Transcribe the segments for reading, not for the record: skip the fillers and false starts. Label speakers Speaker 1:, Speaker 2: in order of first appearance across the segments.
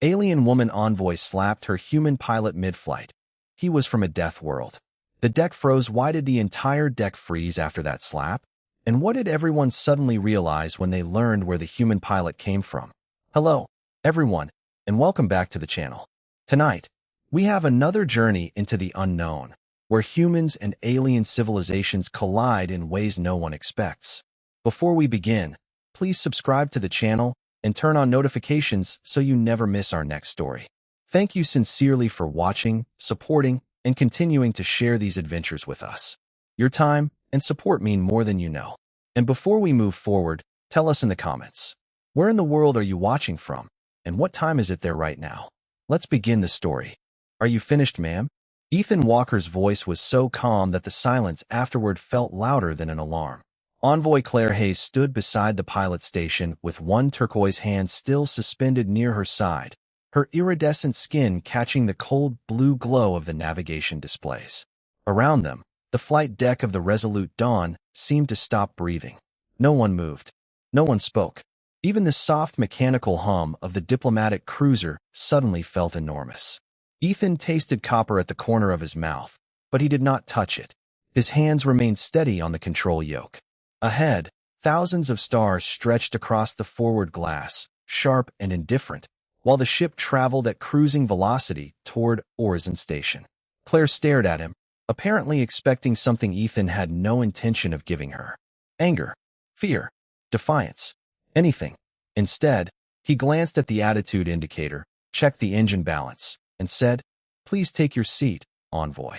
Speaker 1: Alien woman Envoy slapped her human pilot mid-flight. He was from a death world. The deck froze. Why did the entire deck freeze after that slap? And what did everyone suddenly realize when they learned where the human pilot came from? Hello, everyone, and welcome back to the channel. Tonight, we have another journey into the unknown, where humans and alien civilizations collide in ways no one expects. Before we begin, please subscribe to the channel and turn on notifications so you never miss our next story. Thank you sincerely for watching, supporting, and continuing to share these adventures with us. Your time and support mean more than you know. And before we move forward, tell us in the comments, where in the world are you watching from, and what time is it there right now? Let's begin the story. Are you finished, ma'am? Ethan Walker's voice was so calm that the silence afterward felt louder than an alarm. Envoy Claire Hayes stood beside the pilot station with one turquoise hand still suspended near her side, her iridescent skin catching the cold blue glow of the navigation displays. Around them, the flight deck of the Resolute Dawn seemed to stop breathing. No one moved. No one spoke. Even the soft mechanical hum of the diplomatic cruiser suddenly felt enormous. Ethan tasted copper at the corner of his mouth, but he did not touch it. His hands remained steady on the control yoke. Ahead, thousands of stars stretched across the forward glass, sharp and indifferent, while the ship traveled at cruising velocity toward Horizon Station. Claire stared at him, apparently expecting something Ethan had no intention of giving her. Anger, fear, defiance, anything. Instead, he glanced at the attitude indicator, checked the engine balance, and said, "Please take your seat, Envoy."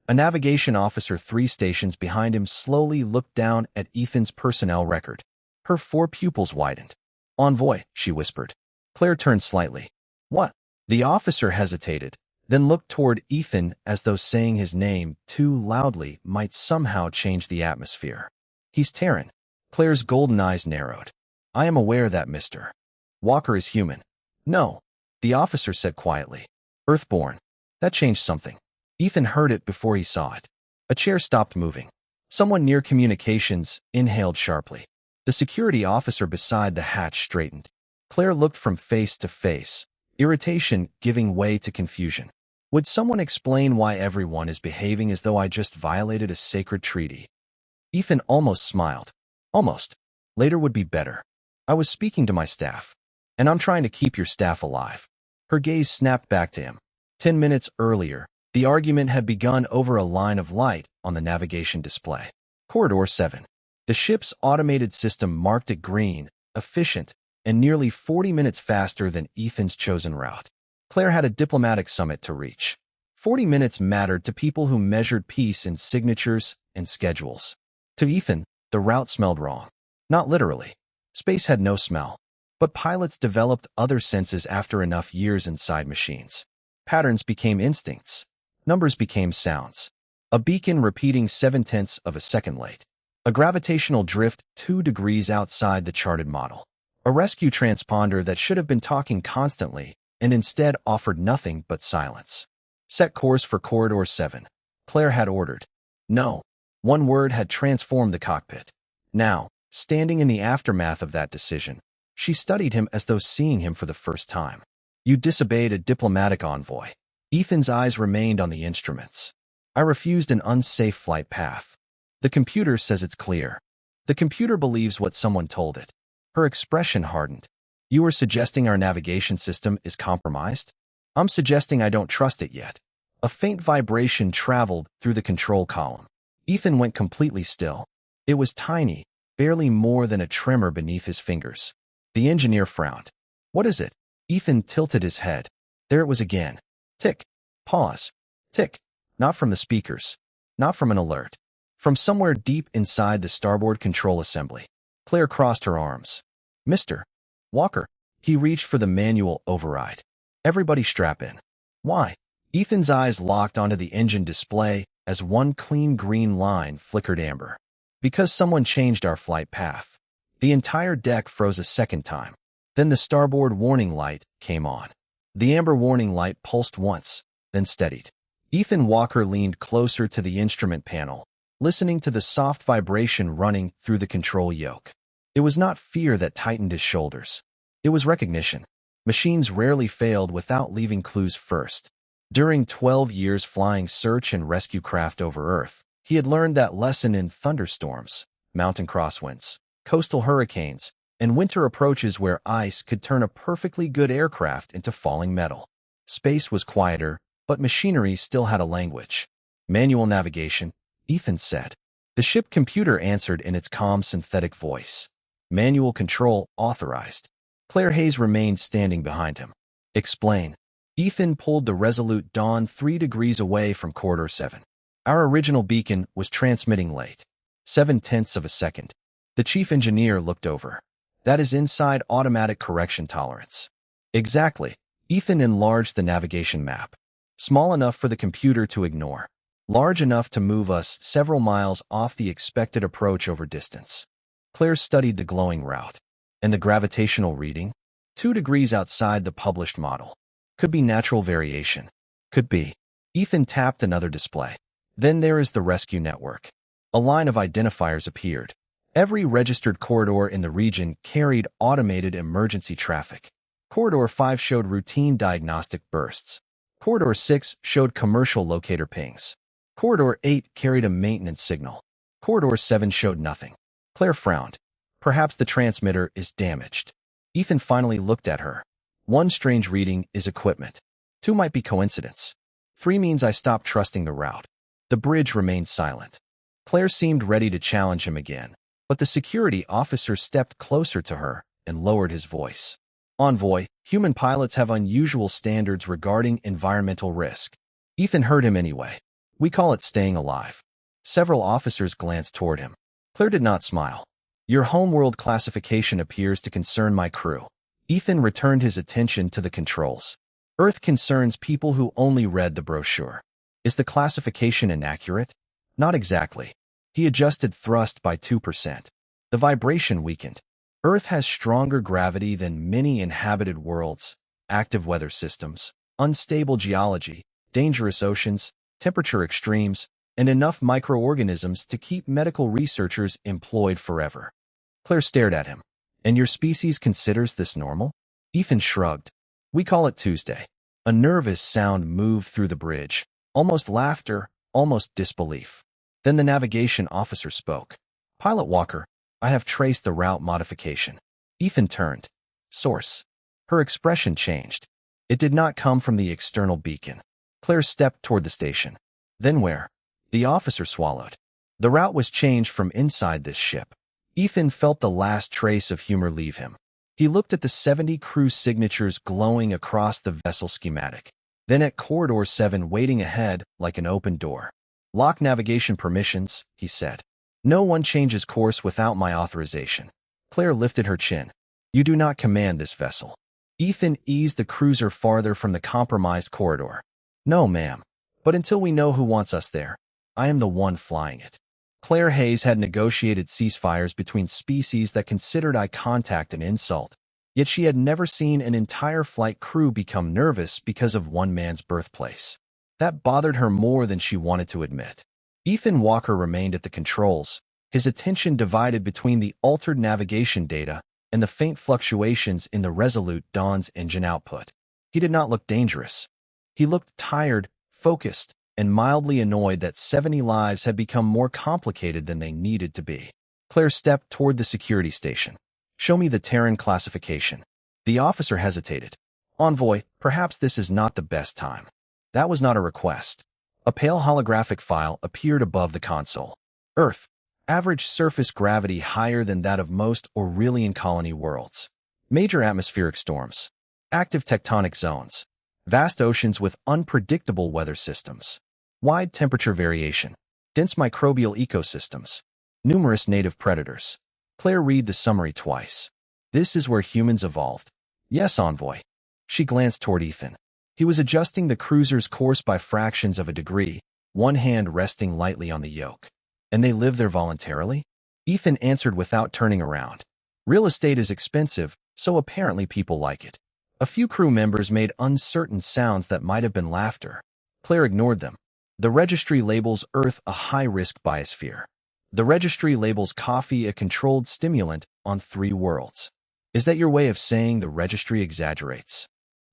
Speaker 1: A navigation officer 3 stations behind him slowly looked down at Ethan's personnel record. Her 4 pupils widened. "Envoy," she whispered. Claire turned slightly. "What?" The officer hesitated, then looked toward Ethan as though saying his name too loudly might somehow change the atmosphere. "He's Terran." Claire's golden eyes narrowed. "I am aware that Mr. Walker is human." "No," the officer said quietly. "Earthborn." That changed something. Ethan heard it before he saw it. A chair stopped moving. Someone near communications inhaled sharply. The security officer beside the hatch straightened. Claire looked from face to face, irritation giving way to confusion. Would someone explain why everyone is behaving as though I just violated a sacred treaty? Ethan almost smiled. Almost. Later would be better. I was speaking to my staff. And I'm trying to keep your staff alive. Her gaze snapped back to him. 10 minutes earlier, the argument had begun over a line of light on the navigation display. Corridor 7. The ship's automated system marked it green, efficient, and nearly 40 minutes faster than Ethan's chosen route. Claire had a diplomatic summit to reach. 40 minutes mattered to people who measured peace in signatures and schedules. To Ethan, the route smelled wrong. Not literally. Space had no smell. But pilots developed other senses after enough years inside machines. Patterns became instincts. Numbers became sounds. A beacon repeating 0.7 of a second late. A gravitational drift 2 degrees outside the charted model. A rescue transponder that should have been talking constantly and instead offered nothing but silence. Set course for Corridor 7. Claire had ordered. No. One word had transformed the cockpit. Now, standing in the aftermath of that decision, she studied him as though seeing him for the first time. "You disobeyed a diplomatic envoy." Ethan's eyes remained on the instruments. "I refused an unsafe flight path. The computer says it's clear." The computer believes what someone told it. Her expression hardened. "You are suggesting our navigation system is compromised?" "I'm suggesting I don't trust it yet." A faint vibration traveled through the control column. Ethan went completely still. It was tiny, barely more than a tremor beneath his fingers. The engineer frowned. "What is it?" Ethan tilted his head. There it was again. Tick. Pause. Tick. Not from the speakers. Not from an alert. From somewhere deep inside the starboard control assembly. Claire crossed her arms. "Mr. Walker." He reached for the manual override. "Everybody strap in." "Why?" Ethan's eyes locked onto the engine display as one clean green line flickered amber. "Because someone changed our flight path." The entire deck froze a second time. Then the starboard warning light came on. The amber warning light pulsed once, then steadied. Ethan Walker leaned closer to the instrument panel, listening to the soft vibration running through the control yoke. It was not fear that tightened his shoulders. It was recognition. Machines rarely failed without leaving clues first. During 12 years flying search and rescue craft over Earth, he had learned that lesson in thunderstorms, mountain crosswinds, coastal hurricanes, and winter approaches where ice could turn a perfectly good aircraft into falling metal. Space was quieter, but machinery still had a language. Manual navigation, Ethan said. The ship computer answered in its calm synthetic voice. Manual control authorized. Claire Hayes remained standing behind him. Explain. Ethan pulled the Resolute Dawn 3 degrees away from Corridor 7. Our original beacon was transmitting late. 7/10 of a second. The chief engineer looked over. That is inside automatic correction tolerance. Exactly. Ethan enlarged the navigation map. Small enough for the computer to ignore. Large enough to move us several miles off the expected approach over distance. Claire studied the glowing route. And the gravitational reading? 2 degrees outside the published model. Could be natural variation. Could be. Ethan tapped another display. Then there is the rescue network. A line of identifiers appeared. Every registered corridor in the region carried automated emergency traffic. Corridor 5 showed routine diagnostic bursts. Corridor 6 showed commercial locator pings. Corridor 8 carried a maintenance signal. Corridor 7 showed nothing. Claire frowned. Perhaps the transmitter is damaged. Ethan finally looked at her. 1 strange reading is equipment. 2 might be coincidence. 3 means I stopped trusting the route. The bridge remained silent. Claire seemed ready to challenge him again, but the security officer stepped closer to her and lowered his voice. Envoy, human pilots have unusual standards regarding environmental risk. Ethan heard him anyway. We call it staying alive. Several officers glanced toward him. Claire did not smile. Your homeworld classification appears to concern my crew. Ethan returned his attention to the controls. Earth concerns people who only read the brochure. Is the classification inaccurate? Not exactly. He adjusted thrust by 2%. The vibration weakened. Earth has stronger gravity than many inhabited worlds, active weather systems, unstable geology, dangerous oceans, temperature extremes, and enough microorganisms to keep medical researchers employed forever. Claire stared at him. And your species considers this normal? Ethan shrugged. We call it Tuesday. A nervous sound moved through the bridge. Almost laughter, almost disbelief. Then the navigation officer spoke. Pilot Walker, I have traced the route modification. Ethan turned. Source. Her expression changed. It did not come from the external beacon. Claire stepped toward the station. Then where? The officer swallowed. The route was changed from inside this ship. Ethan felt the last trace of humor leave him. He looked at the 70 crew signatures glowing across the vessel schematic. Then at Corridor 7 waiting ahead like an open door. Lock navigation permissions, he said. No one changes course without my authorization. Claire lifted her chin. You do not command this vessel. Ethan eased the cruiser farther from the compromised corridor. No, ma'am. But until we know who wants us there, I am the one flying it. Claire Hayes had negotiated ceasefires between species that considered eye contact an insult, yet she had never seen an entire flight crew become nervous because of one man's birthplace. That bothered her more than she wanted to admit. Ethan Walker remained at the controls, his attention divided between the altered navigation data and the faint fluctuations in the Resolute Dawn's engine output. He did not look dangerous. He looked tired, focused, and mildly annoyed that 70 lives had become more complicated than they needed to be. Claire stepped toward the security station. Show me the Terran classification. The officer hesitated. Envoy, perhaps this is not the best time. That was not a request. A pale holographic file appeared above the console. Earth. Average surface gravity higher than that of most Aurelian colony worlds. Major atmospheric storms. Active tectonic zones. Vast oceans with unpredictable weather systems. Wide temperature variation. Dense microbial ecosystems. Numerous native predators. Claire read the summary twice. This is where humans evolved. Yes, Envoy. She glanced toward Ethan. He was adjusting the cruiser's course by fractions of a degree, one hand resting lightly on the yoke. And they live there voluntarily? Ethan answered without turning around. Real estate is expensive, so apparently people like it. A few crew members made uncertain sounds that might have been laughter. Claire ignored them. The registry labels Earth a high-risk biosphere. The registry labels coffee a controlled stimulant on 3 worlds. Is that your way of saying the registry exaggerates?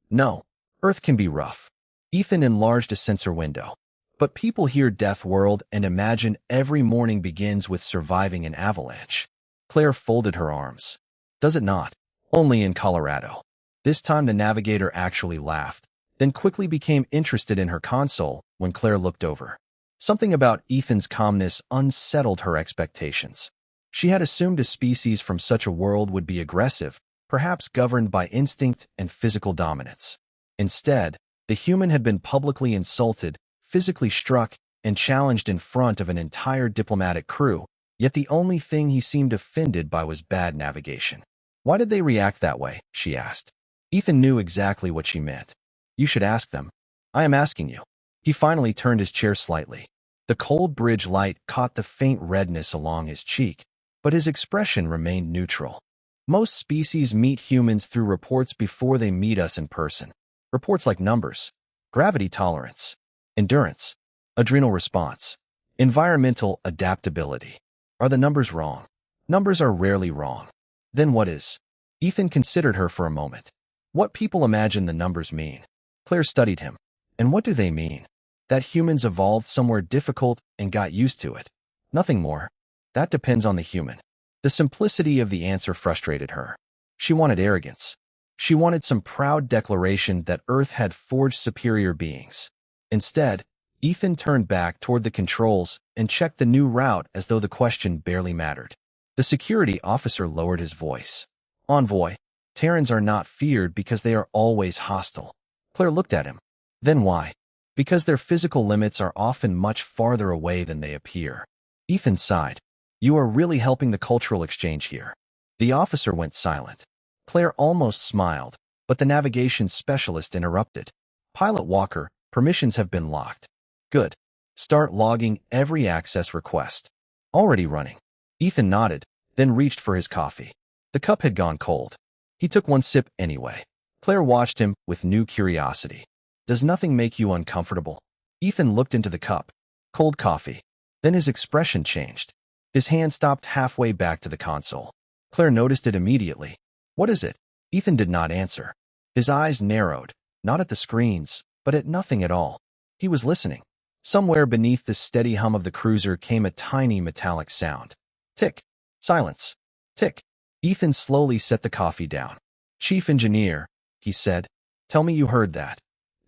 Speaker 1: No. Earth can be rough. Ethan enlarged a sensor window. But people hear Deathworld and imagine every morning begins with surviving an avalanche. Claire folded her arms. Does it not? Only in Colorado. This time the navigator actually laughed, then quickly became interested in her console when Claire looked over. Something about Ethan's calmness unsettled her expectations. She had assumed a species from such a world would be aggressive, perhaps governed by instinct and physical dominance. Instead, the human had been publicly insulted, physically struck, and challenged in front of an entire diplomatic crew, yet the only thing he seemed offended by was bad navigation. Why did they react that way? She asked. Ethan knew exactly what she meant. You should ask them. I am asking you. He finally turned his chair slightly. The cold bridge light caught the faint redness along his cheek, but his expression remained neutral. Most species meet humans through reports before they meet us in person. Reports like numbers, gravity tolerance, endurance, adrenal response, environmental adaptability. Are the numbers wrong? Numbers are rarely wrong. Then what is? Ethan considered her for a moment. What people imagine the numbers mean. Claire studied him. And what do they mean? That humans evolved somewhere difficult and got used to it. Nothing more. That depends on the human. The simplicity of the answer frustrated her. She wanted arrogance. She wanted some proud declaration that Earth had forged superior beings. Instead, Ethan turned back toward the controls and checked the new route as though the question barely mattered. The security officer lowered his voice. Envoy, Terrans are not feared because they are always hostile. Claire looked at him. Then why? Because their physical limits are often much farther away than they appear. Ethan sighed. You are really helping the cultural exchange here. The officer went silent. Claire almost smiled, but the navigation specialist interrupted. Pilot Walker, permissions have been locked. Good. Start logging every access request. Already running. Ethan nodded, then reached for his coffee. The cup had gone cold. He took one sip anyway. Claire watched him with new curiosity. Does nothing make you uncomfortable? Ethan looked into the cup. Cold coffee. Then his expression changed. His hand stopped halfway back to the console. Claire noticed it immediately. What is it? Ethan did not answer. His eyes narrowed, not at the screens, but at nothing at all. He was listening. Somewhere beneath the steady hum of the cruiser came a tiny metallic sound. Tick. Silence. Tick. Ethan slowly set the coffee down. Chief Engineer, he said, tell me you heard that.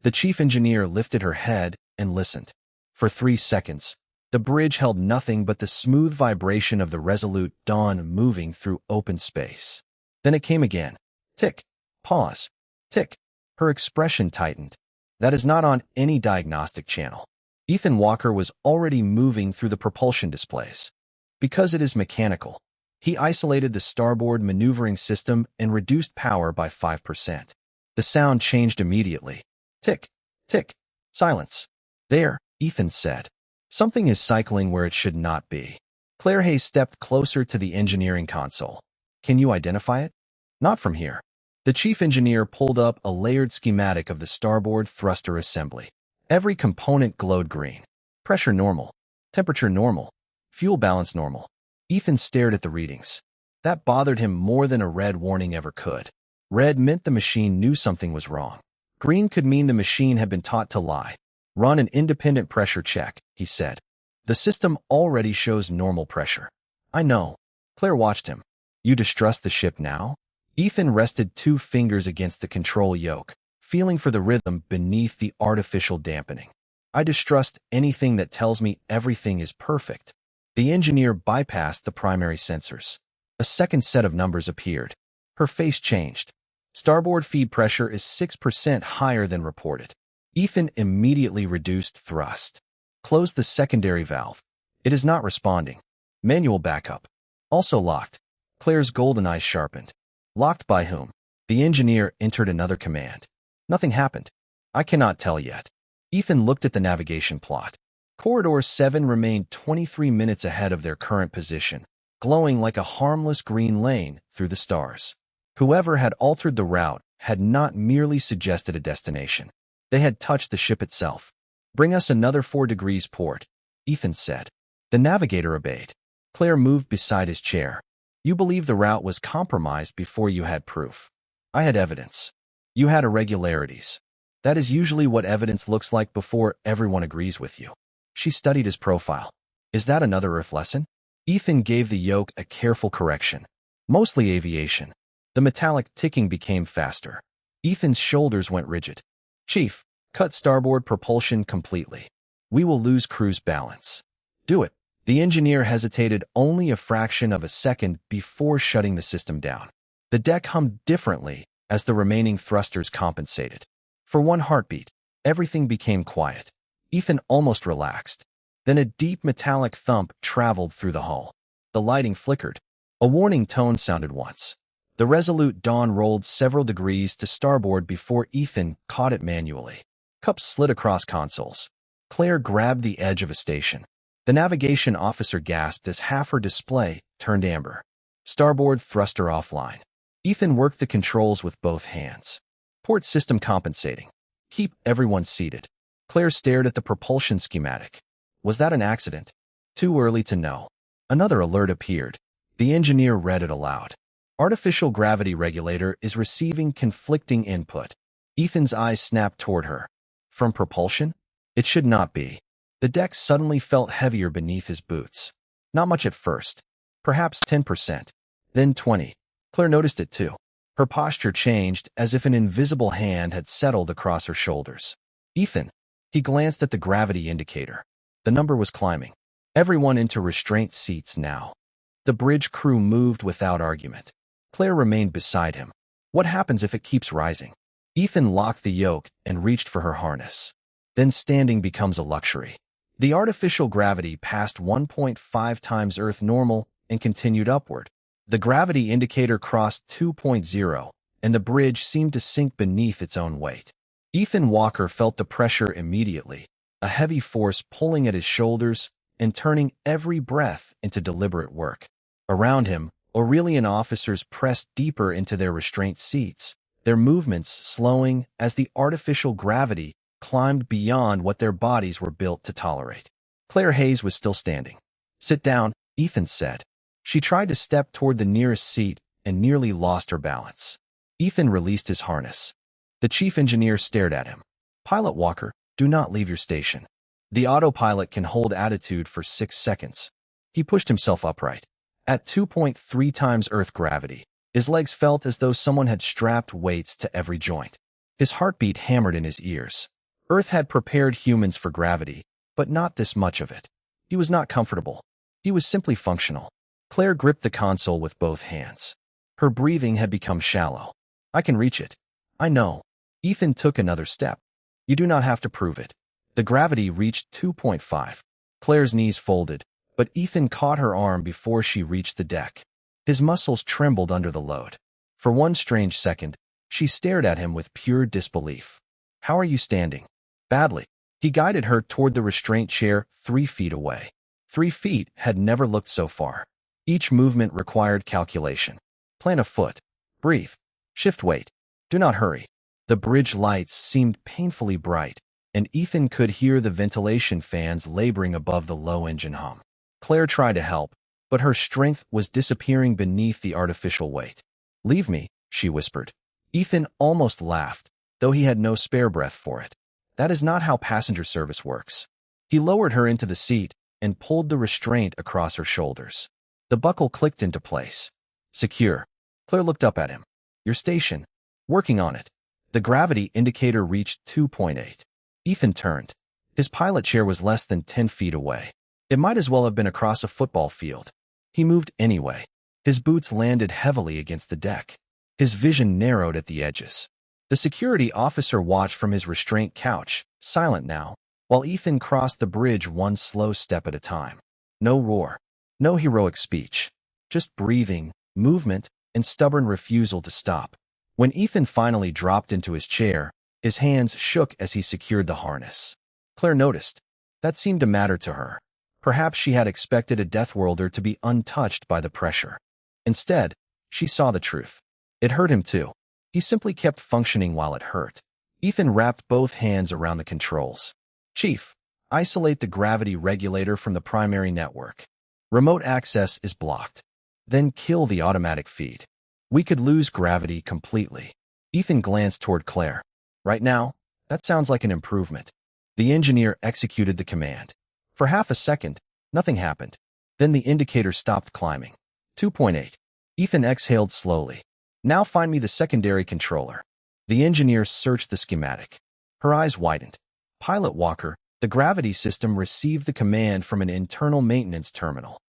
Speaker 1: The chief engineer lifted her head and listened. For 3 seconds, the bridge held nothing but the smooth vibration of the resolute Dawn moving through open space. Then it came again. Tick. Pause. Tick. Her expression tightened. That is not on any diagnostic channel. Ethan Walker was already moving through the propulsion displays. Because it is mechanical, he isolated the starboard maneuvering system and reduced power by 5%. The sound changed immediately. Tick. Tick. Silence. There, Ethan said. Something is cycling where it should not be. Claire Hayes stepped closer to the engineering console. Can you identify it? Not from here. The chief engineer pulled up a layered schematic of the starboard thruster assembly. Every component glowed green. Pressure normal. Temperature normal. Fuel balance normal. Ethan stared at the readings. That bothered him more than a red warning ever could. Red meant the machine knew something was wrong. Green could mean the machine had been taught to lie. Run an independent pressure check, he said. The system already shows normal pressure. I know. Claire watched him. You distrust the ship now? Ethan rested 2 fingers against the control yoke, feeling for the rhythm beneath the artificial dampening. I distrust anything that tells me everything is perfect. The engineer bypassed the primary sensors. A second set of numbers appeared. Her face changed. Starboard feed pressure is 6% higher than reported. Ethan immediately reduced thrust. Closed the secondary valve. It is not responding. Manual backup. Also locked. Claire's golden eyes sharpened. Locked by whom? The engineer entered another command. Nothing happened. I cannot tell yet. Ethan looked at the navigation plot. Corridor 7 remained 23 minutes ahead of their current position, glowing like a harmless green lane through the stars. Whoever had altered the route had not merely suggested a destination. They had touched the ship itself. Bring us another 4 degrees port, Ethan said. The navigator obeyed. Claire moved beside his chair. You believe the route was compromised before you had proof. I had evidence. You had irregularities. That is usually what evidence looks like before everyone agrees with you. She studied his profile. Is that another Earth lesson? Ethan gave the yoke a careful correction. Mostly aviation. The metallic ticking became faster. Ethan's shoulders went rigid. Chief, cut starboard propulsion completely. We will lose cruise balance. Do it. The engineer hesitated only a fraction of a second before shutting the system down. The deck hummed differently as the remaining thrusters compensated. For one heartbeat, everything became quiet. Ethan almost relaxed. Then a deep metallic thump traveled through the hull. The lighting flickered. A warning tone sounded once. The Resolute Dawn rolled several degrees to starboard before Ethan caught it manually. Cups slid across consoles. Claire grabbed the edge of a station. The navigation officer gasped as half her display turned amber. Starboard thruster offline. Ethan worked the controls with both hands. Port system compensating. Keep everyone seated. Claire stared at the propulsion schematic. Was that an accident? Too early to know. Another alert appeared. The engineer read it aloud. Artificial gravity regulator is receiving conflicting input. Ethan's eyes snapped toward her. From propulsion? It should not be. The deck suddenly felt heavier beneath his boots. Not much at first. Perhaps 10%. Then 20. Claire noticed it too. Her posture changed as if an invisible hand had settled across her shoulders. Ethan. He glanced at the gravity indicator. The number was climbing. Everyone into restraint seats now. The bridge crew moved without argument. Claire remained beside him. What happens if it keeps rising? Ethan locked the yoke and reached for her harness. Then standing becomes a luxury. The artificial gravity passed 1.5 times Earth normal and continued upward. The gravity indicator crossed 2.0, and the bridge seemed to sink beneath its own weight. Ethan Walker felt the pressure immediately, a heavy force pulling at his shoulders and turning every breath into deliberate work. Around him, Aurelian officers pressed deeper into their restraint seats, their movements slowing as the artificial gravity climbed beyond what their bodies were built to tolerate. Claire Hayes was still standing. Sit down, Ethan said. She tried to step toward the nearest seat and nearly lost her balance. Ethan released his harness. The chief engineer stared at him. Pilot Walker, do not leave your station. The autopilot can hold attitude for 6 seconds. He pushed himself upright. At 2.3 times Earth gravity, his legs felt as though someone had strapped weights to every joint. His heartbeat hammered in his ears. Earth had prepared humans for gravity, but not this much of it. He was not comfortable. He was simply functional. Claire gripped the console with both hands. Her breathing had become shallow. I can reach it. I know. Ethan took another step. You do not have to prove it. The gravity reached 2.5. Claire's knees folded, but Ethan caught her arm before she reached the deck. His muscles trembled under the load. For one strange second, she stared at him with pure disbelief. How are you standing? Badly. He guided her toward the restraint chair 3 feet away. 3 feet had never looked so far. Each movement required calculation. Plant a foot. Breathe. Shift weight. Do not hurry. The bridge lights seemed painfully bright, and Ethan could hear the ventilation fans laboring above the low engine hum. Claire tried to help, but her strength was disappearing beneath the artificial weight. Leave me, she whispered. Ethan almost laughed, though he had no spare breath for it. That is not how passenger service works. He lowered her into the seat and pulled the restraint across her shoulders. The buckle clicked into place. Secure. Claire looked up at him. Your station. Working on it. The gravity indicator reached 2.8. Ethan turned. His pilot chair was less than 10 feet away. It might as well have been across a football field. He moved anyway. His boots landed heavily against the deck. His vision narrowed at the edges. The security officer watched from his restraint couch, silent now, while Ethan crossed the bridge one slow step at a time. No roar. No heroic speech. Just breathing, movement, and stubborn refusal to stop. When Ethan finally dropped into his chair, his hands shook as he secured the harness. Claire noticed. That seemed to matter to her. Perhaps she had expected a Deathworlder to be untouched by the pressure. Instead, she saw the truth. It hurt him too. He simply kept functioning while it hurt. Ethan wrapped both hands around the controls. Chief, isolate the gravity regulator from the primary network. Remote access is blocked. then kill the automatic feed. We could lose gravity completely. Ethan glanced toward Claire. Right now, that sounds like an improvement. The engineer executed the command. For half a second, nothing happened. Then the indicator stopped climbing. 2.8. Ethan exhaled slowly. Now find me the secondary controller. The engineer searched the schematic. Her eyes widened. Pilot Walker, the gravity system received the command from an internal maintenance terminal.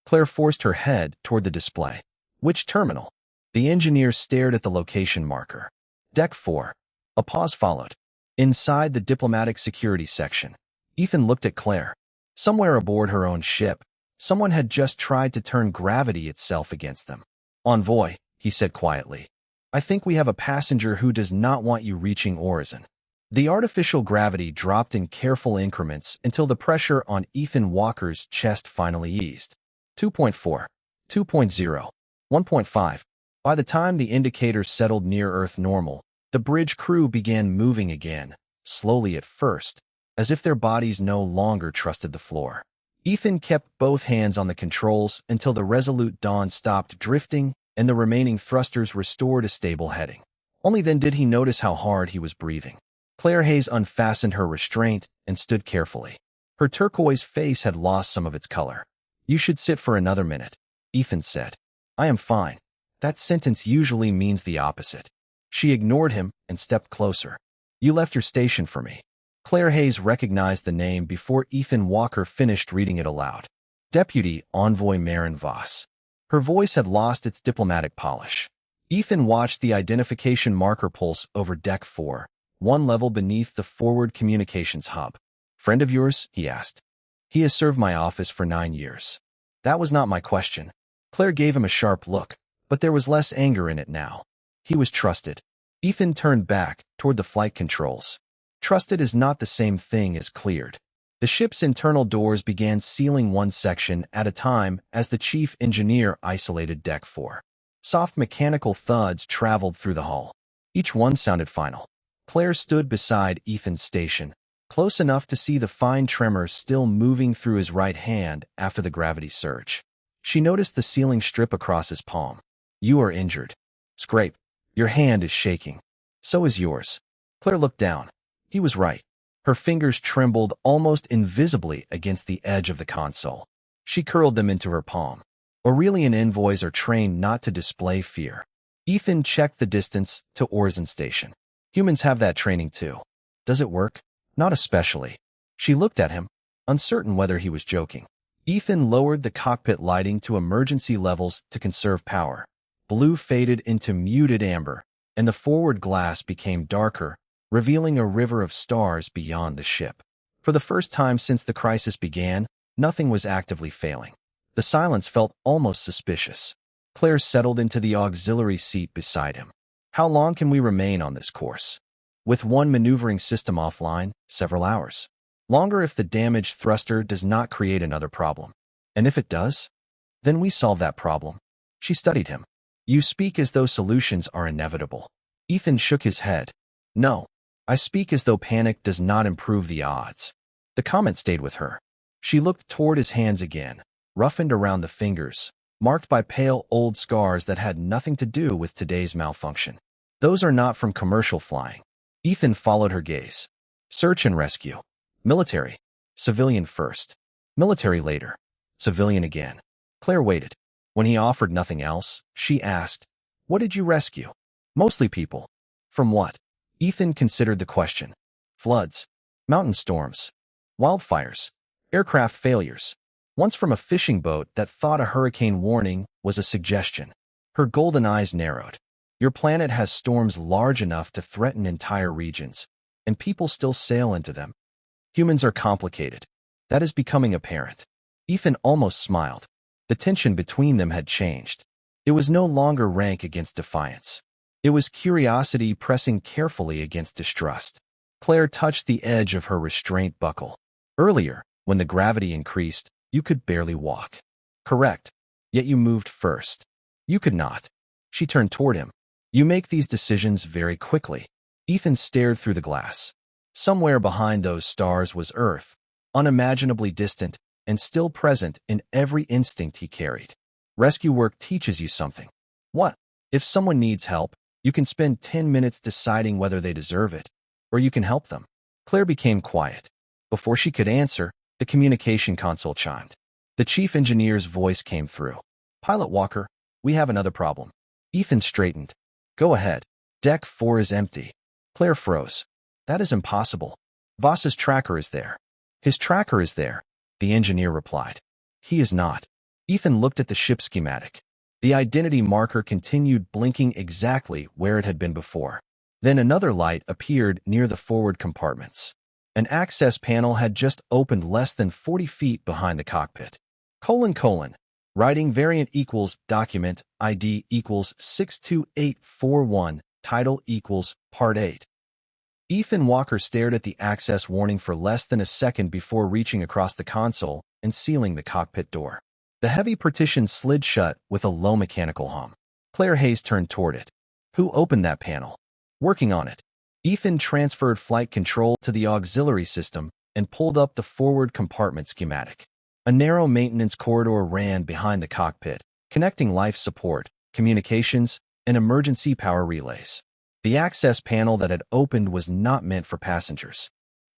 Speaker 1: Claire forced her head toward the display. Which terminal? The engineer stared at the location marker. Deck 4. A pause followed. Inside the diplomatic security section, Ethan looked at Claire. Somewhere aboard her own ship, someone had just tried to turn gravity itself against them. Envoy, he said quietly. I think we have a passenger who does not want you reaching Horizon. The artificial gravity dropped in careful increments until the pressure on Ethan Walker's chest finally eased. 2.4, 2.0, 1.5. By the time the indicators settled near Earth normal, the bridge crew began moving again, slowly at first, as if their bodies no longer trusted the floor. Ethan kept both hands on the controls until the Resolute Dawn stopped drifting and the remaining thrusters restored a stable heading. Only then did he notice how hard he was breathing. Claire Hayes unfastened her restraint and stood carefully. Her turquoise face had lost some of its color. You should sit for another minute, Ethan said. I am fine. That sentence usually means the opposite. She ignored him and stepped closer. You left your station for me. Claire Hayes recognized the name before Ethan Walker finished reading it aloud. Deputy Envoy Marin Voss. Her voice had lost its diplomatic polish. Ethan watched the identification marker pulse over Deck 4, one level beneath the forward communications hub. Friend of yours? He asked. He has served my office for 9 years. That was not my question. Claire gave him a sharp look, but there was less anger in it now. He was trusted. Ethan turned back toward the flight controls. Trusted is not the same thing as cleared. The ship's internal doors began sealing one section at a time as the chief engineer isolated Deck 4. Soft mechanical thuds traveled through the hull. Each one sounded final. Claire stood beside Ethan's station, close enough to see the fine tremor still moving through his right hand after the gravity surge. She noticed the sealing strip across his palm. You are injured. Scrape. Your hand is shaking. So is yours. Claire looked down. He was right. Her fingers trembled almost invisibly against the edge of the console. She curled them into her palm. Aurelian envoys are trained not to display fear. Ethan checked the distance to Horizon Station. Humans have that training too. Does it work? Not especially. She looked at him, uncertain whether he was joking. Ethan lowered the cockpit lighting to emergency levels to conserve power. Blue faded into muted amber, and the forward glass became darker, revealing a river of stars beyond the ship. For the first time since the crisis began, nothing was actively failing. The silence felt almost suspicious. Claire settled into the auxiliary seat beside him. How long can we remain on this course? With one maneuvering system offline, several hours. Longer if the damaged thruster does not create another problem. And if it does? Then we solve that problem. She studied him. You speak as though solutions are inevitable. Ethan shook his head. No, I speak as though panic does not improve the odds. The comment stayed with her. She looked toward his hands again, roughened around the fingers, marked by pale old scars that had nothing to do with today's malfunction. Those are not from commercial flying. Ethan followed her gaze. Search and rescue. Military. Civilian first. Military later. Civilian again. Claire waited. When he offered nothing else, she asked, What did you rescue? Mostly people. From what? Ethan considered the question. Floods. Mountain storms. Wildfires. Aircraft failures. Once from a fishing boat that thought a hurricane warning was a suggestion. Her golden eyes narrowed. Your planet has storms large enough to threaten entire regions, and people still sail into them. Humans are complicated. That is becoming apparent. Ethan almost smiled. The tension between them had changed. It was no longer rank against defiance. It was curiosity pressing carefully against distrust. Claire touched the edge of her restraint buckle. Earlier, when the gravity increased, you could barely walk. Correct. Yet you moved first. You could not. She turned toward him. You make these decisions very quickly. Ethan stared through the glass. Somewhere behind those stars was Earth, unimaginably distant and still present in every instinct he carried. Rescue work teaches you something. What? If someone needs help, you can spend 10 minutes deciding whether they deserve it, or you can help them. Claire became quiet. Before she could answer, the communication console chimed. The chief engineer's voice came through. Pilot Walker, we have another problem. Ethan straightened. Go ahead. Deck 4 is empty. Claire froze. That is impossible. Voss's tracker is there. His tracker is there, the engineer replied. He is not. Ethan looked at the ship schematic. The identity marker continued blinking exactly where it had been before. Then another light appeared near the forward compartments. An access panel had just opened less than 40 feet behind the cockpit. : writing variant equals document ID equals 62841 title equals part 8. Ethan Walker stared at the access warning for less than a second before reaching across the console and sealing the cockpit door. The heavy partition slid shut with a low mechanical hum. Claire Hayes turned toward it. Who opened that panel? Working on it. Ethan transferred flight control to the auxiliary system and pulled up the forward compartment schematic. A narrow maintenance corridor ran behind the cockpit, connecting life support, communications, and emergency power relays. The access panel that had opened was not meant for passengers.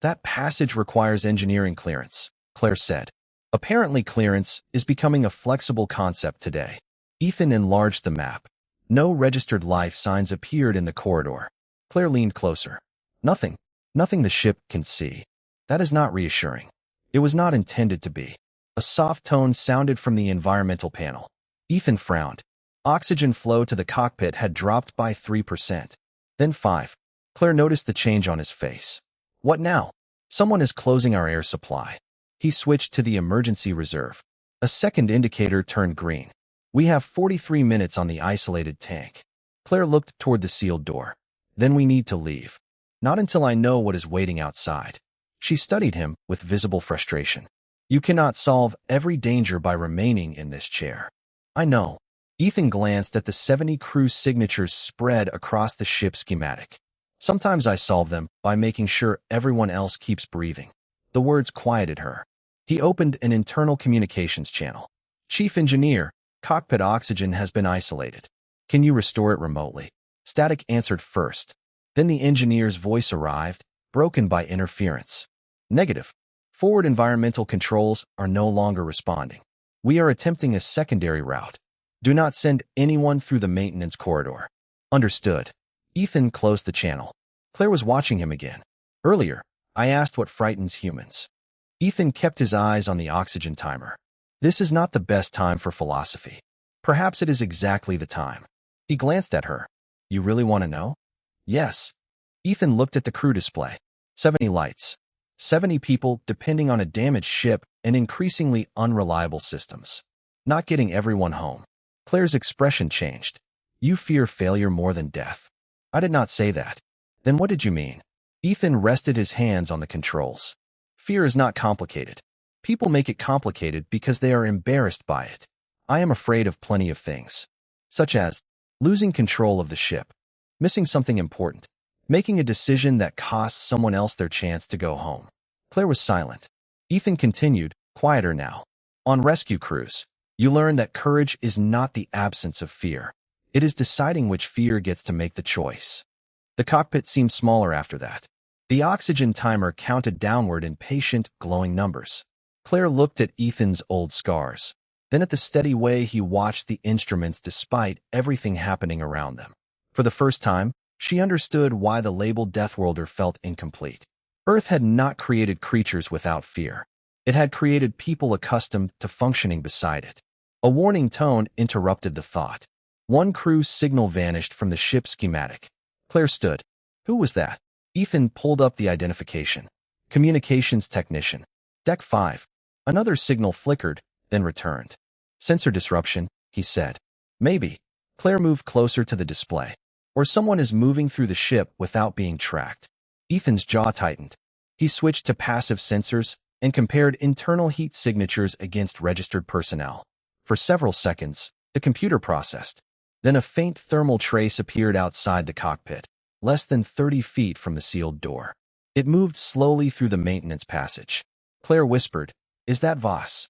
Speaker 1: That passage requires engineering clearance, Claire said. Apparently clearance is becoming a flexible concept today. Ethan enlarged the map. No registered life signs appeared in the corridor. Claire leaned closer. Nothing the ship can see. That is not reassuring. It was not intended to be. A soft tone sounded from the environmental panel. Ethan frowned. Oxygen flow to the cockpit had dropped by 3%. Then 5. Claire noticed the change on his face. What now? Someone is closing our air supply. He switched to the emergency reserve. A second indicator turned green. We have 43 minutes on the isolated tank. Claire looked toward the sealed door. Then we need to leave. Not until I know what is waiting outside. She studied him with visible frustration. You cannot solve every danger by remaining in this chair. I know. Ethan glanced at the 70 crew signatures spread across the ship schematic. Sometimes I solve them by making sure everyone else keeps breathing. The words quieted her. He opened an internal communications channel. Chief Engineer, cockpit oxygen has been isolated. Can you restore it remotely? Static answered first. Then the engineer's voice arrived, broken by interference. Negative. Forward environmental controls are no longer responding. We are attempting a secondary route. Do not send anyone through the maintenance corridor. Understood. Ethan closed the channel. Claire was watching him again. Earlier, I asked what frightens humans. Ethan kept his eyes on the oxygen timer. This is not the best time for philosophy. Perhaps it is exactly the time. He glanced at her. You really want to know? Yes. Ethan looked at the crew display. 70 lights. 70 people depending on a damaged ship and increasingly unreliable systems. Not getting everyone home. Claire's expression changed. You fear failure more than death. I did not say that. Then what did you mean? Ethan rested his hands on the controls. Fear is not complicated. People make it complicated because they are embarrassed by it. I am afraid of plenty of things. Such as losing control of the ship, missing something important, making a decision that costs someone else their chance to go home. Claire was silent. Ethan continued, quieter now. On rescue crews, you learn that courage is not the absence of fear. It is deciding which fear gets to make the choice. The cockpit seemed smaller after that. The oxygen timer counted downward in patient, glowing numbers. Claire looked at Ethan's old scars, then at the steady way he watched the instruments despite everything happening around them. For the first time, she understood why the labeled Deathworlder felt incomplete. Earth had not created creatures without fear. It had created people accustomed to functioning beside it. A warning tone interrupted the thought. One crew signal vanished from the ship schematic. Claire stood. Who was that? Ethan pulled up the identification. Communications technician. Deck 5. Another signal flickered, then returned. Sensor disruption, he said. Maybe. Claire moved closer to the display. Or someone is moving through the ship without being tracked. Ethan's jaw tightened. He switched to passive sensors and compared internal heat signatures against registered personnel. For several seconds, the computer processed. Then a faint thermal trace appeared outside the cockpit, less than 30 feet from the sealed door. It moved slowly through the maintenance passage. Claire whispered, Is that Voss?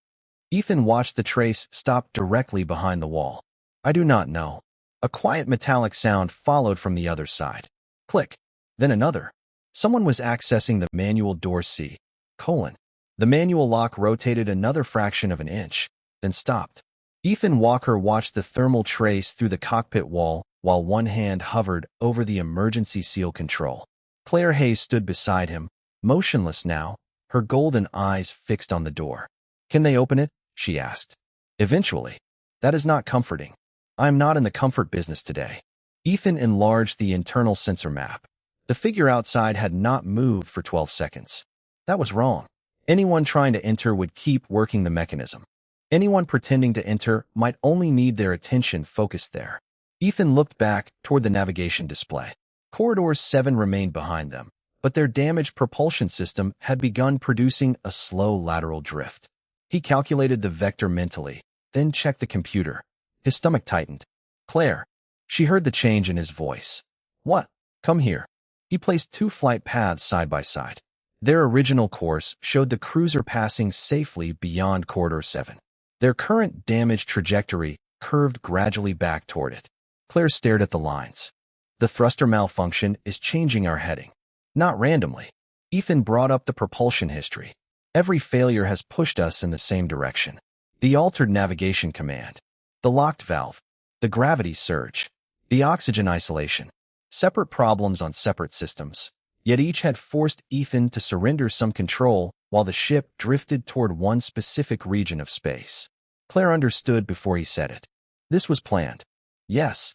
Speaker 1: Ethan watched the trace stop directly behind the wall. I do not know. A quiet metallic sound followed from the other side. Click. Then another. Someone was accessing the manual door C. The manual lock rotated another fraction of an inch, then stopped. Ethan Walker watched the thermal trace through the cockpit wall while one hand hovered over the emergency seal control. Claire Hayes stood beside him, motionless now, her golden eyes fixed on the door. Can they open it? She asked. Eventually. That is not comforting. I am not in the comfort business today. Ethan enlarged the internal sensor map. The figure outside had not moved for 12 seconds. That was wrong. Anyone trying to enter would keep working the mechanism. Anyone pretending to enter might only need their attention focused there. Ethan looked back toward the navigation display. Corridor 7 remained behind them, but their damaged propulsion system had begun producing a slow lateral drift. He calculated the vector mentally, then checked the computer. His stomach tightened. Claire. She heard the change in his voice. What? Come here. He placed two flight paths side by side. Their original course showed the cruiser passing safely beyond Corridor 7. Their current damaged trajectory curved gradually back toward it. Claire stared at the lines. The thruster malfunction is changing our heading. Not randomly. Ethan brought up the propulsion history. Every failure has pushed us in the same direction. The altered navigation command. The locked valve. The gravity surge. The oxygen isolation. Separate problems on separate systems. Yet each had forced Ethan to surrender some control while the ship drifted toward one specific region of space. Claire understood before he said it. This was planned. Yes.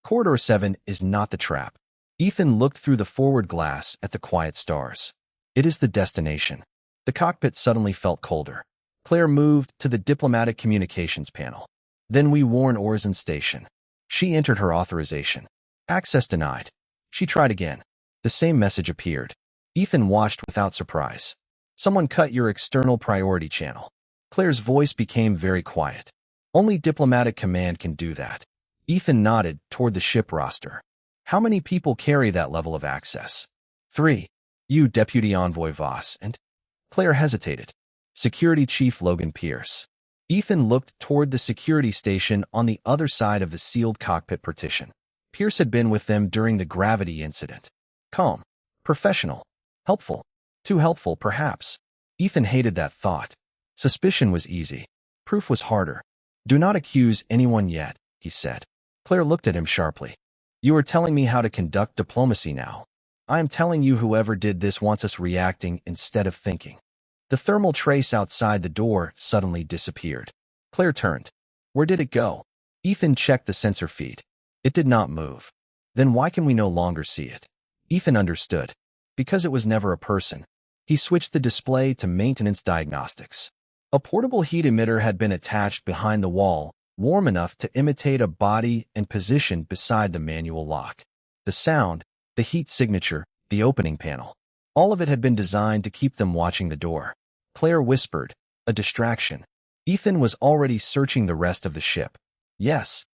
Speaker 1: Corridor 7 is not the trap. Ethan looked through the forward glass at the quiet stars. It is the destination. The cockpit suddenly felt colder. Claire moved to the diplomatic communications panel. Then we warn Orson Station. She entered her authorization. Access denied. She tried again. The same message appeared. Ethan watched without surprise. Someone cut your external priority channel. Claire's voice became very quiet. Only diplomatic command can do that. Ethan nodded toward the ship roster. How many people carry that level of access? 3. You, Deputy Envoy Voss, and... Claire hesitated. Security Chief Logan Pierce. Ethan looked toward the security station on the other side of the sealed cockpit partition. Pierce had been with them during the gravity incident. Calm. Professional. Helpful. Too helpful, perhaps. Ethan hated that thought. Suspicion was easy. Proof was harder. Do not accuse anyone yet, he said. Claire looked at him sharply. You are telling me how to conduct diplomacy now. I am telling you whoever did this wants us reacting instead of thinking. The thermal trace outside the door suddenly disappeared. Claire turned. Where did it go? Ethan checked the sensor feed. It did not move. Then why can we no longer see it? Ethan understood. Because it was never a person. He switched the display to maintenance diagnostics. A portable heat emitter had been attached behind the wall, warm enough to imitate a body and positioned beside the manual lock. The sound, the heat signature, the opening panel. All of it had been designed to keep them watching the door. Claire whispered, a distraction. Ethan was already searching the rest of the ship. Yes.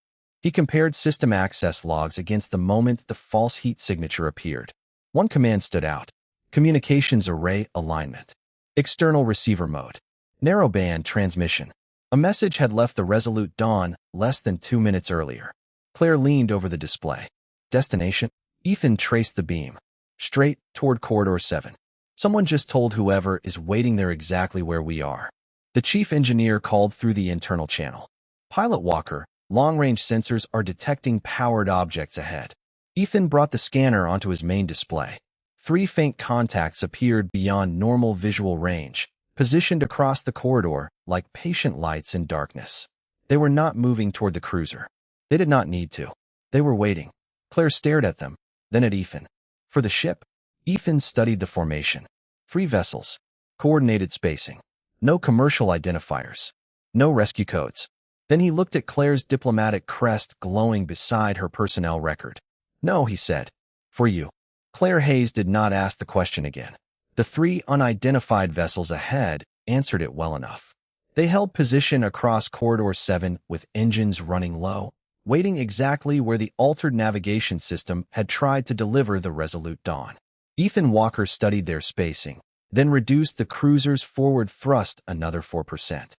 Speaker 1: He compared system access logs against the moment the false heat signature appeared. One command stood out. Communications array alignment. External receiver mode. Narrowband transmission. A message had left the Resolute Dawn less than 2 minutes earlier. Claire leaned over the display. Destination? Ethan traced the beam. Straight toward Corridor 7. Someone just told whoever is waiting there exactly where we are. The chief engineer called through the internal channel. Pilot Walker, long-range sensors are detecting powered objects ahead. Ethan brought the scanner onto his main display. 3 faint contacts appeared beyond normal visual range, positioned across the corridor like patient lights in darkness. They were not moving toward the cruiser. They did not need to. They were waiting. Claire stared at them, then at Ethan. For the ship, Ethan studied the formation. 3 vessels. Coordinated spacing. No commercial identifiers. No rescue codes. Then he looked at Claire's diplomatic crest glowing beside her personnel record. No, he said. For you. Claire Hayes did not ask the question again. The 3 unidentified vessels ahead answered it well enough. They held position across Corridor 7 with engines running low, waiting exactly where the altered navigation system had tried to deliver the Resolute Dawn. Ethan Walker studied their spacing, then reduced the cruiser's forward thrust another 4%.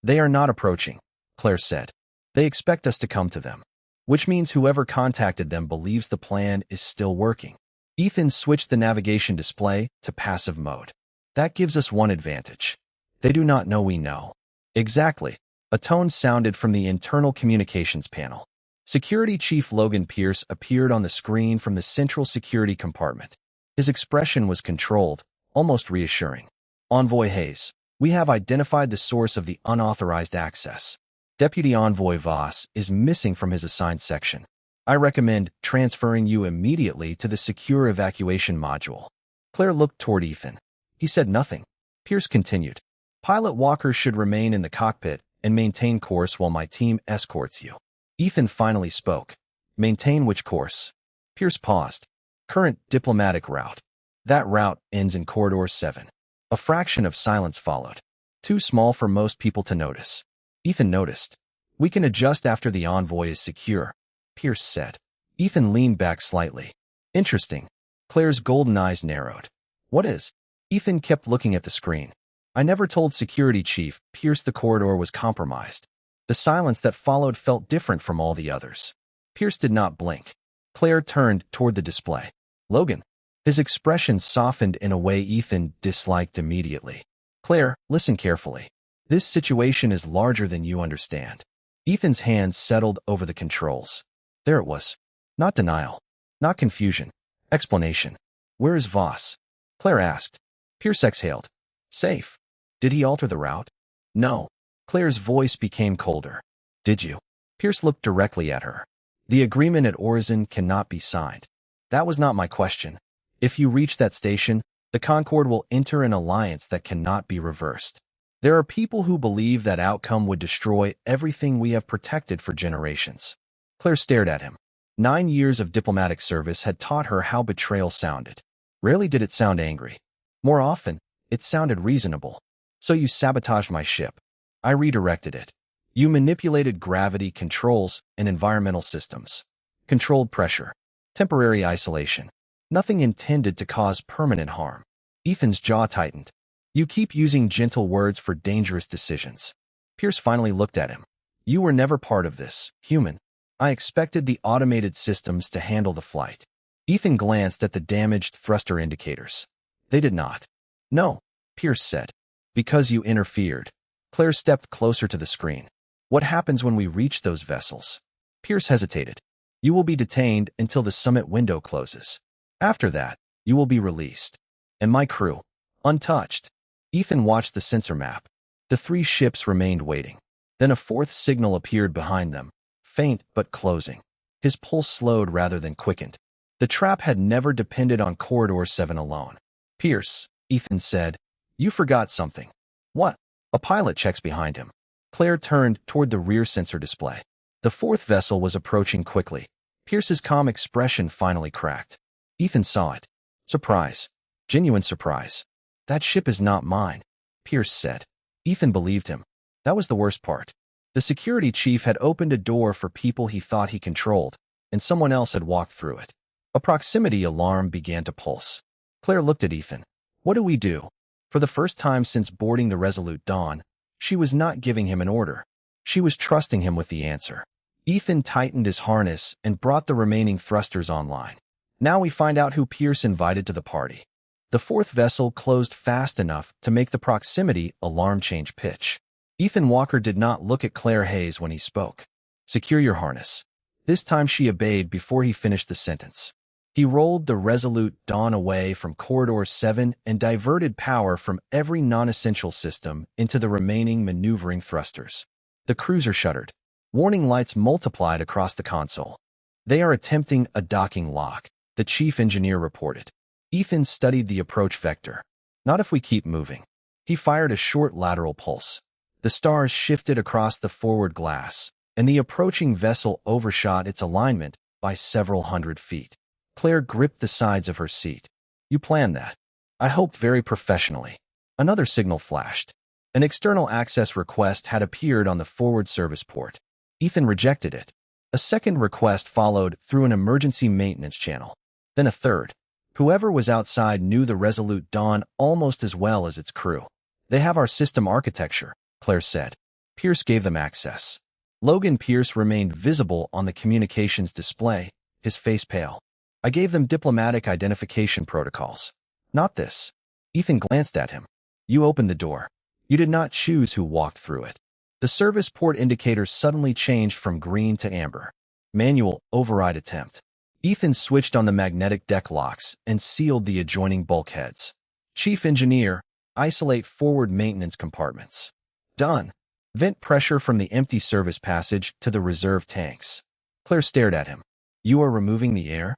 Speaker 1: They are not approaching, Claire said. They expect us to come to them. Which means whoever contacted them believes the plan is still working. Ethan switched the navigation display to passive mode. That gives us one advantage. They do not know we know. Exactly. A tone sounded from the internal communications panel. Security Chief Logan Pierce appeared on the screen from the central security compartment. His expression was controlled, almost reassuring. Envoy Hayes, we have identified the source of the unauthorized access. Deputy Envoy Voss is missing from his assigned section. I recommend transferring you immediately to the secure evacuation module. Claire looked toward Ethan. He said nothing. Pierce continued. Pilot Walker should remain in the cockpit and maintain course while my team escorts you. Ethan finally spoke. Maintain which course? Pierce paused. Current diplomatic route. That route ends in Corridor 7. A fraction of silence followed. Too small for most people to notice. Ethan noticed. We can adjust after the envoy is secure, Pierce said. Ethan leaned back slightly. Interesting. Claire's golden eyes narrowed. What is? Ethan kept looking at the screen. I never told Security Chief Pierce the corridor was compromised. The silence that followed felt different from all the others. Pierce did not blink. Claire turned toward the display. Logan. His expression softened in a way Ethan disliked immediately. Claire, listen carefully. This situation is larger than you understand. Ethan's hands settled over the controls. There it was. Not denial. Not confusion. Explanation. Where is Voss? Claire asked. Pierce exhaled. Safe. Did he alter the route? No. Claire's voice became colder. Did you? Pierce looked directly at her. The agreement at Orizon cannot be signed. That was not my question. If you reach that station, the Concord will enter an alliance that cannot be reversed. There are people who believe that outcome would destroy everything we have protected for generations. Claire stared at him. 9 years of diplomatic service had taught her how betrayal sounded. Rarely did it sound angry. More often, it sounded reasonable. So you sabotaged my ship. I redirected it. You manipulated gravity controls and environmental systems. Controlled pressure. Temporary isolation. Nothing intended to cause permanent harm. Ethan's jaw tightened. You keep using gentle words for dangerous decisions. Pierce finally looked at him. You were never part of this, human. I expected the automated systems to handle the flight. Ethan glanced at the damaged thruster indicators. They did not. No, Pierce said. Because you interfered. Claire stepped closer to the screen. What happens when we reach those vessels? Pierce hesitated. You will be detained until the summit window closes. After that, you will be released. And my crew, untouched. Ethan watched the sensor map. The 3 ships remained waiting. Then a 4th signal appeared behind them, faint but closing. His pulse slowed rather than quickened. The trap had never depended on Corridor 7 alone. Pierce, Ethan said, you forgot something. What? A pilot checks behind him. Claire turned toward the rear sensor display. The 4th vessel was approaching quickly. Pierce's calm expression finally cracked. Ethan saw it. Surprise. Genuine surprise. That ship is not mine, Pierce said. Ethan believed him. That was the worst part. The security chief had opened a door for people he thought he controlled, and someone else had walked through it. A proximity alarm began to pulse. Claire looked at Ethan. What do we do? For the first time since boarding the Resolute Dawn, she was not giving him an order. She was trusting him with the answer. Ethan tightened his harness and brought the remaining thrusters online. Now we find out who Pierce invited to the party. The 4th vessel closed fast enough to make the proximity alarm change pitch. Ethan Walker did not look at Claire Hayes when he spoke. Secure your harness. This time she obeyed before he finished the sentence. He rolled the Resolute Dawn away from Corridor 7 and diverted power from every non-essential system into the remaining maneuvering thrusters. The cruiser shuddered. Warning lights multiplied across the console. They are attempting a docking lock, the chief engineer reported. Ethan studied the approach vector. Not if we keep moving. He fired a short lateral pulse. The stars shifted across the forward glass, and the approaching vessel overshot its alignment by several hundred feet. Claire gripped the sides of her seat. You planned that. I hoped very professionally. Another signal flashed. An external access request had appeared on the forward service port. Ethan rejected it. A second request followed through an emergency maintenance channel. Then a third. Whoever was outside knew the Resolute Dawn almost as well as its crew. They have our system architecture, Claire said. Pierce gave them access. Logan Pierce remained visible on the communications display, his face pale. I gave them diplomatic identification protocols. Not this. Ethan glanced at him. You opened the door. You did not choose who walked through it. The service port indicator suddenly changed from green to amber. Manual override attempt. Ethan switched on the magnetic deck locks and sealed the adjoining bulkheads. Chief Engineer, isolate forward maintenance compartments. Done. Vent pressure from the empty service passage to the reserve tanks. Claire stared at him. You are removing the air?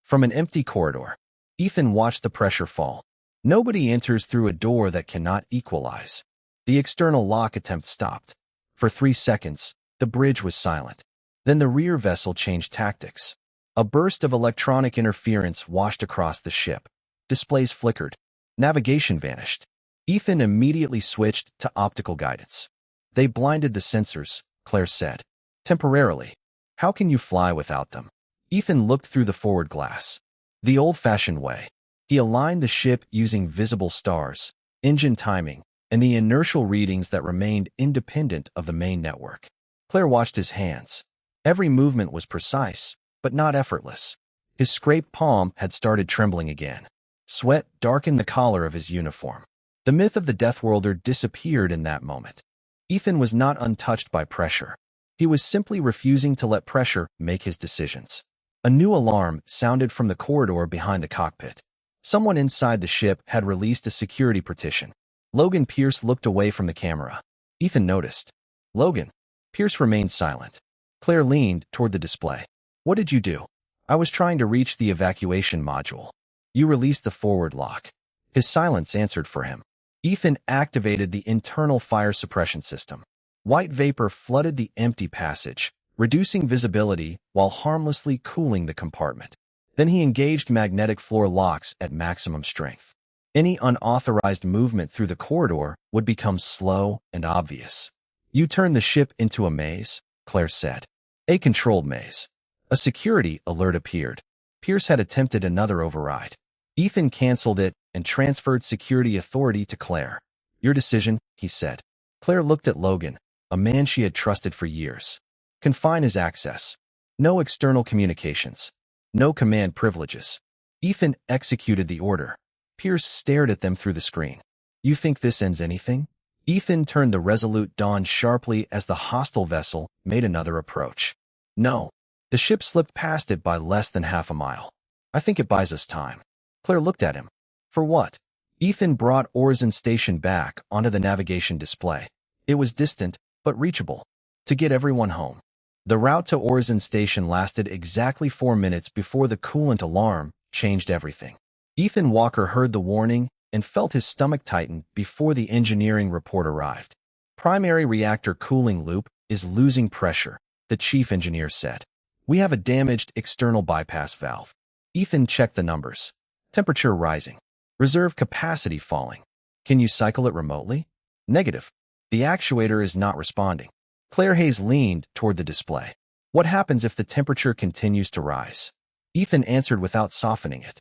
Speaker 1: From an empty corridor. Ethan watched the pressure fall. Nobody enters through a door that cannot equalize. The external lock attempt stopped. For 3 seconds, the bridge was silent. Then the rear vessel changed tactics. A burst of electronic interference washed across the ship. Displays flickered. Navigation vanished. Ethan immediately switched to optical guidance. They blinded the sensors, Claire said. Temporarily. How can you fly without them? Ethan looked through the forward glass. The old-fashioned way. He aligned the ship using visible stars, engine timing, and the inertial readings that remained independent of the main network. Claire watched his hands. Every movement was precise, but not effortless. His scraped palm had started trembling again. Sweat darkened the collar of his uniform. The myth of the Deathworlder disappeared in that moment. Ethan was not untouched by pressure. He was simply refusing to let pressure make his decisions. A new alarm sounded from the corridor behind the cockpit. Someone inside the ship had released a security partition. Logan Pierce looked away from the camera. Ethan noticed. Logan. Pierce remained silent. Claire leaned toward the display. What did you do? I was trying to reach the evacuation module. You released the forward lock. His silence answered for him. Ethan activated the internal fire suppression system. White vapor flooded the empty passage, reducing visibility while harmlessly cooling the compartment. Then he engaged magnetic floor locks at maximum strength. Any unauthorized movement through the corridor would become slow and obvious. You turned the ship into a maze, Claire said. A controlled maze. A security alert appeared. Pierce had attempted another override. Ethan canceled it and transferred security authority to Claire. Your decision, he said. Claire looked at Logan, a man she had trusted for years. Confine his access. No external communications. No command privileges. Ethan executed the order. Pierce stared at them through the screen. You think this ends anything? Ethan turned the Resolute Dawn sharply as the hostile vessel made another approach. No. The ship slipped past it by less than half a mile. I think it buys us time. Claire looked at him. For what? Ethan brought Orison Station back onto the navigation display. It was distant, but reachable. To get everyone home. The route to Orison Station lasted exactly 4 minutes before the coolant alarm changed everything. Ethan Walker heard the warning and felt his stomach tighten before the engineering report arrived. Primary reactor cooling loop is losing pressure, the chief engineer said. We have a damaged external bypass valve. Ethan checked the numbers. Temperature rising. Reserve capacity falling. Can you cycle it remotely? Negative. The actuator is not responding. Claire Hayes leaned toward the display. What happens if the temperature continues to rise? Ethan answered without softening it.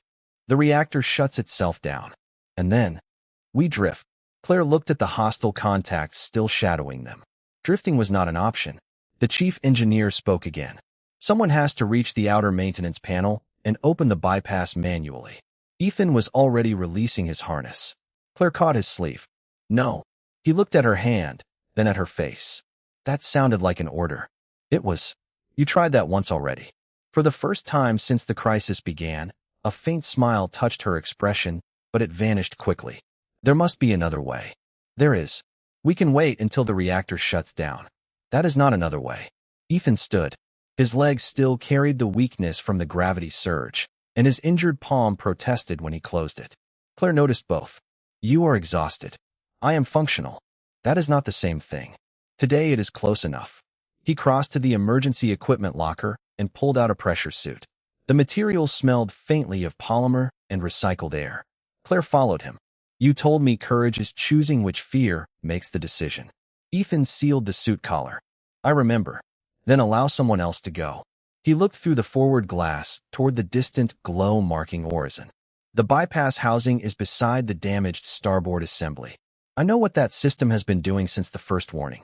Speaker 1: The reactor shuts itself down. And then, we drift. Claire looked at the hostile contacts still shadowing them. Drifting was not an option. The chief engineer spoke again. Someone has to reach the outer maintenance panel and open the bypass manually. Ethan was already releasing his harness. Claire caught his sleeve. No. He looked at her hand, then at her face. That sounded like an order. It was. You tried that once already. For the first time since the crisis began, a faint smile touched her expression, but it vanished quickly. There must be another way. There is. We can wait until the reactor shuts down. That is not another way. Ethan stood. His legs still carried the weakness from the gravity surge, and his injured palm protested when he closed it. Claire noticed both. You are exhausted. I am functional. That is not the same thing. Today it is close enough. He crossed to the emergency equipment locker and pulled out a pressure suit. The material smelled faintly of polymer and recycled air. Claire followed him. You told me courage is choosing which fear makes the decision. Ethan sealed the suit collar. I remember. Then allow someone else to go. He looked through the forward glass toward the distant glow marking Orison. The bypass housing is beside the damaged starboard assembly. I know what that system has been doing since the first warning.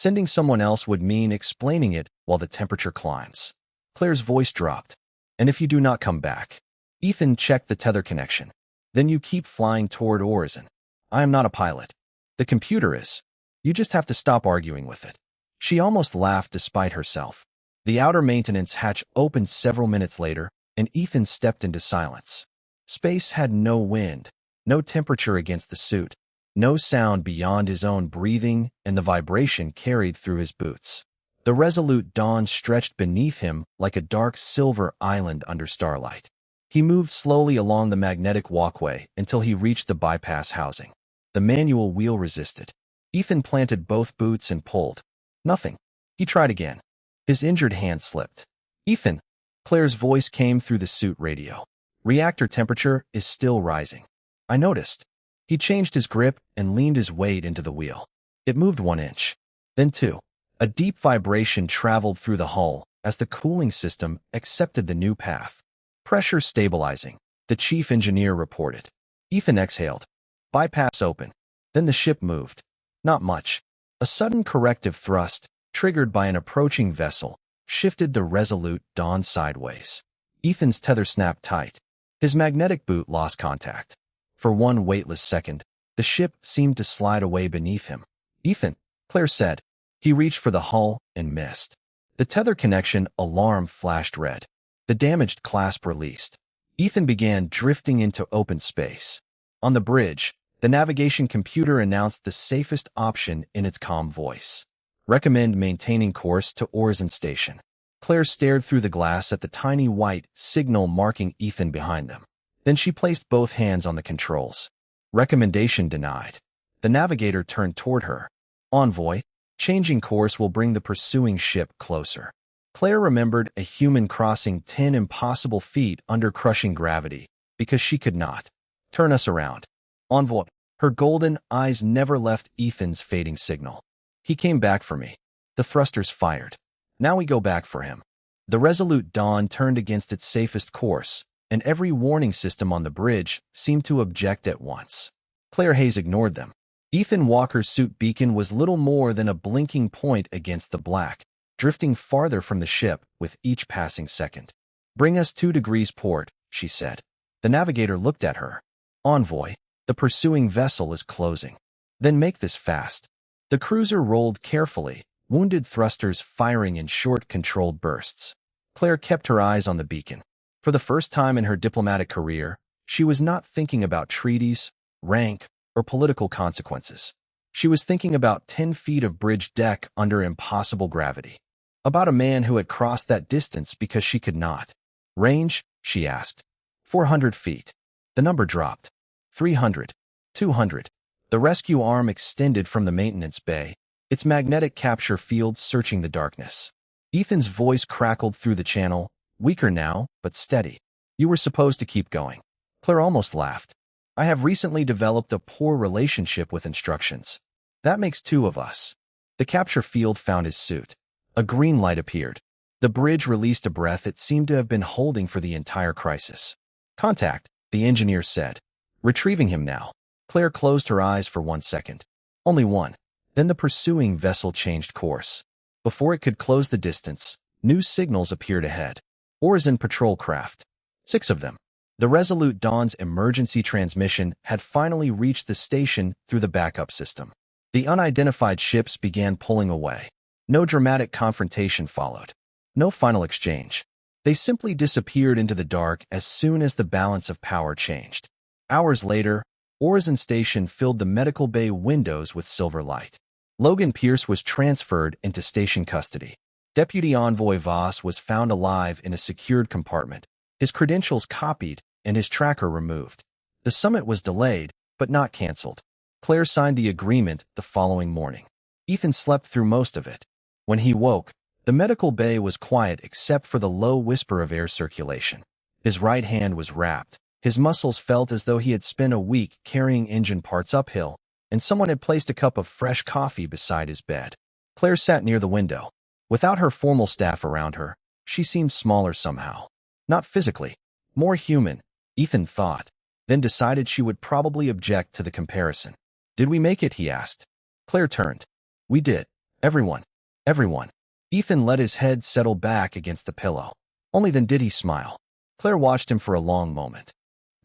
Speaker 1: Sending someone else would mean explaining it while the temperature climbs. Claire's voice dropped. And if you do not come back? Ethan checked the tether connection. Then you keep flying toward Horizon. I am not a pilot. The computer is. You just have to stop arguing with it. She almost laughed despite herself. The outer maintenance hatch opened several minutes later, and Ethan stepped into silence. Space had no wind, no temperature against the suit, no sound beyond his own breathing and the vibration carried through his boots. The resolute dawn stretched beneath him like a dark silver island under starlight. He moved slowly along the magnetic walkway until he reached the bypass housing. The manual wheel resisted. Ethan planted both boots and pulled. Nothing. He tried again. His injured hand slipped. Ethan! Claire's voice came through the suit radio. Reactor temperature is still rising. I noticed. He changed his grip and leaned his weight into the wheel. It moved 1 inch. Then 2. A deep vibration traveled through the hull as the cooling system accepted the new path. Pressure stabilizing, the chief engineer reported. Ethan exhaled. Bypass open. Then the ship moved. Not much. A sudden corrective thrust, triggered by an approaching vessel, shifted the resolute Dawn sideways. Ethan's tether snapped tight. His magnetic boot lost contact. For one weightless second, the ship seemed to slide away beneath him. Ethan, Claire said. He reached for the hull and missed. The tether connection alarm flashed red. The damaged clasp released. Ethan began drifting into open space. On the bridge, the navigation computer announced the safest option in its calm voice. Recommend maintaining course to Horizon Station. Claire stared through the glass at the tiny white signal marking Ethan behind them. Then she placed both hands on the controls. Recommendation denied. The navigator turned toward her. Envoy, changing course will bring the pursuing ship closer. Claire remembered a human crossing 10 impossible feet under crushing gravity because she could not. Turn us around. Envoy. Her golden eyes never left Ethan's fading signal. He came back for me. The thrusters fired. Now we go back for him. The resolute Dawn turned against its safest course, and every warning system on the bridge seemed to object at once. Claire Hayes ignored them. Ethan Walker's suit beacon was little more than a blinking point against the black, drifting farther from the ship with each passing second. Bring us 2 degrees port, she said. The navigator looked at her. Envoy, the pursuing vessel is closing. Then make this fast. The cruiser rolled carefully, wounded thrusters firing in short, controlled bursts. Claire kept her eyes on the beacon. For the first time in her diplomatic career, she was not thinking about treaties, rank, or political consequences. She was thinking about 10 feet of bridge deck under impossible gravity. About a man who had crossed that distance because she could not. Range, she asked. 400 feet. The number dropped. 300. 200. The rescue arm extended from the maintenance bay, its magnetic capture field searching the darkness. Ethan's voice crackled through the channel, weaker now, but steady. You were supposed to keep going. Claire almost laughed. I have recently developed a poor relationship with instructions. That makes 2 of us. The capture field found his suit. A green light appeared. The bridge released a breath it seemed to have been holding for the entire crisis. Contact, the engineer said. Retrieving him now. Claire closed her eyes for 1 second. Only 1. Then the pursuing vessel changed course. Before it could close the distance, new signals appeared ahead. Horizon patrol craft. 6 of them. The resolute Dawn's emergency transmission had finally reached the station through the backup system. The unidentified ships began pulling away. No dramatic confrontation followed. No final exchange. They simply disappeared into the dark as soon as the balance of power changed. Hours later, Horizon Station filled the medical bay windows with silver light. Logan Pierce was transferred into station custody. Deputy Envoy Voss was found alive in a secured compartment, his credentials copied and his tracker removed. The summit was delayed, but not canceled. Claire signed the agreement the following morning. Ethan slept through most of it. When he woke, the medical bay was quiet except for the low whisper of air circulation. His right hand was wrapped. His muscles felt as though he had spent a week carrying engine parts uphill, and someone had placed a cup of fresh coffee beside his bed. Claire sat near the window. Without her formal staff around her, she seemed smaller somehow. Not physically, more human, Ethan thought, then decided she would probably object to the comparison. Did we make it? He asked. Claire turned. We did. Everyone. Everyone. Ethan let his head settle back against the pillow. Only then did he smile. Claire watched him for a long moment.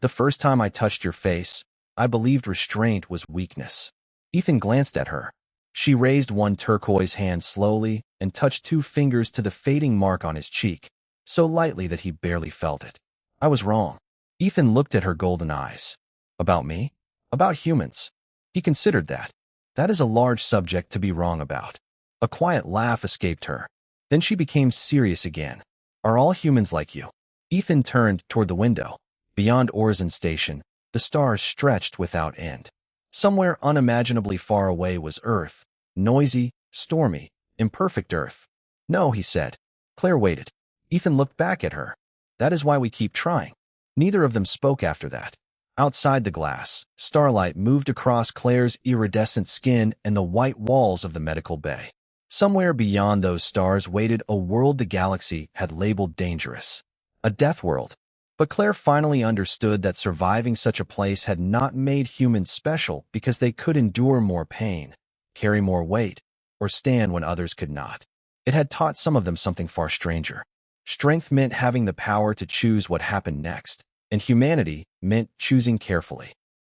Speaker 1: The first time I touched your face, I believed restraint was weakness. Ethan glanced at her. She raised one turquoise hand slowly and touched two fingers to the fading mark on his cheek, so lightly that he barely felt it. I was wrong. Ethan looked at her golden eyes. About me? About humans. He considered that. That is a large subject to be wrong about. A quiet laugh escaped her. Then she became serious again. Are all humans like you? Ethan turned toward the window. Beyond Orson Station, the stars stretched without end. Somewhere unimaginably far away was Earth, noisy, stormy, imperfect Earth. No, he said. Claire waited. Ethan looked back at her. That is why we keep trying. Neither of them spoke after that. Outside the glass, starlight moved across Claire's iridescent skin and the white walls of the medical bay. Somewhere beyond those stars waited a world the galaxy had labeled dangerous. A death world. But Claire finally understood that surviving such a place had not made humans special because they could endure more pain, carry more weight, or stand when others could not. It had taught some of them something far stranger. Strength meant having the power to choose what happened next, and humanity meant choosing carefully.